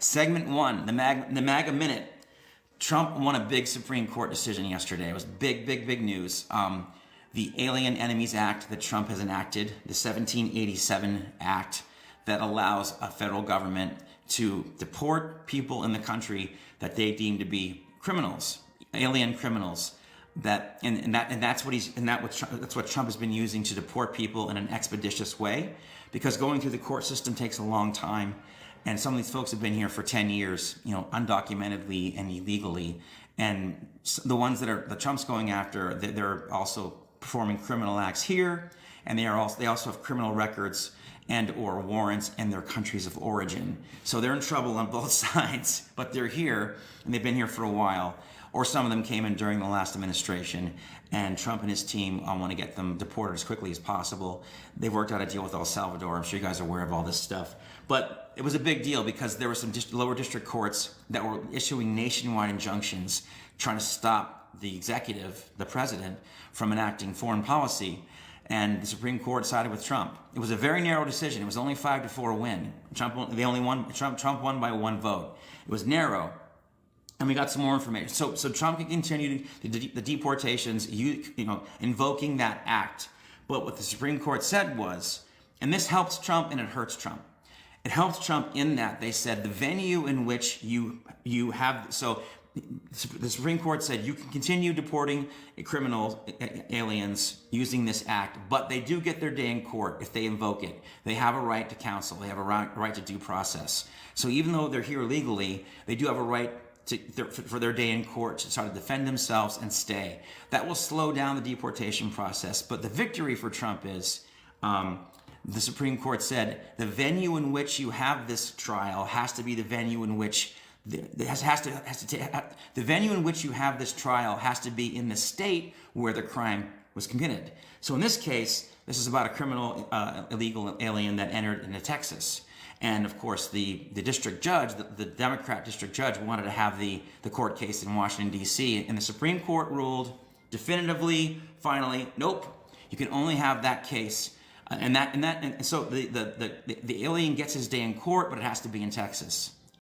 Segment one, the MAGA Minute. Trump won a big Supreme Court decision yesterday. It was big news. The Alien Enemies Act that Trump has enacted, the 1787 Act that allows a federal government to deport people in the country that they deem to be criminals, alien criminals. That's what Trump has been using to deport people in an expeditious way, because going through the court system takes a long time. And some of these folks have been here for 10 years, undocumentedly and illegally. And the ones that Trump's going after, they're also performing criminal acts here, and they also have criminal records and or warrants in their countries of origin. So they're in trouble on both sides, but they're here, and they've been here for a while. Or some of them came in during the last administration, and Trump and his team want to get them deported as quickly as possible. They've worked out a deal with El Salvador. I'm sure you guys are aware of all this stuff. But it was a big deal because there were some lower district courts that were issuing nationwide injunctions trying to stop the executive, the president, from enacting foreign policy. And the Supreme Court sided with Trump. It was a very narrow decision. It was only 5-4 win. Trump won by one vote. It was narrow. And we got some more information. So Trump can continue the deportations, invoking that act. But what the Supreme Court said was, and this helps Trump and it hurts Trump. It helps Trump in that they said the venue in which you have, so the Supreme Court said you can continue deporting criminals, aliens, using this act, but they do get their day in court if they invoke it. They have a right to counsel. They have a right to due process. So even though they're here legally, they do have a right for their day in court to try to defend themselves and stay. That will slow down the deportation process. But the victory for Trump is the Supreme Court said the venue in which you have this trial has to be the venue in which the venue in which you have this trial has to be in the state where the crime was committed. So in this case, this is about a criminal illegal alien that entered into Texas. And of course, the district judge, the Democrat district judge, wanted to have the court case in Washington, D.C. And the Supreme Court ruled definitively, finally, nope, you can only have that case. And so the alien gets his day in court, but it has to be in Texas.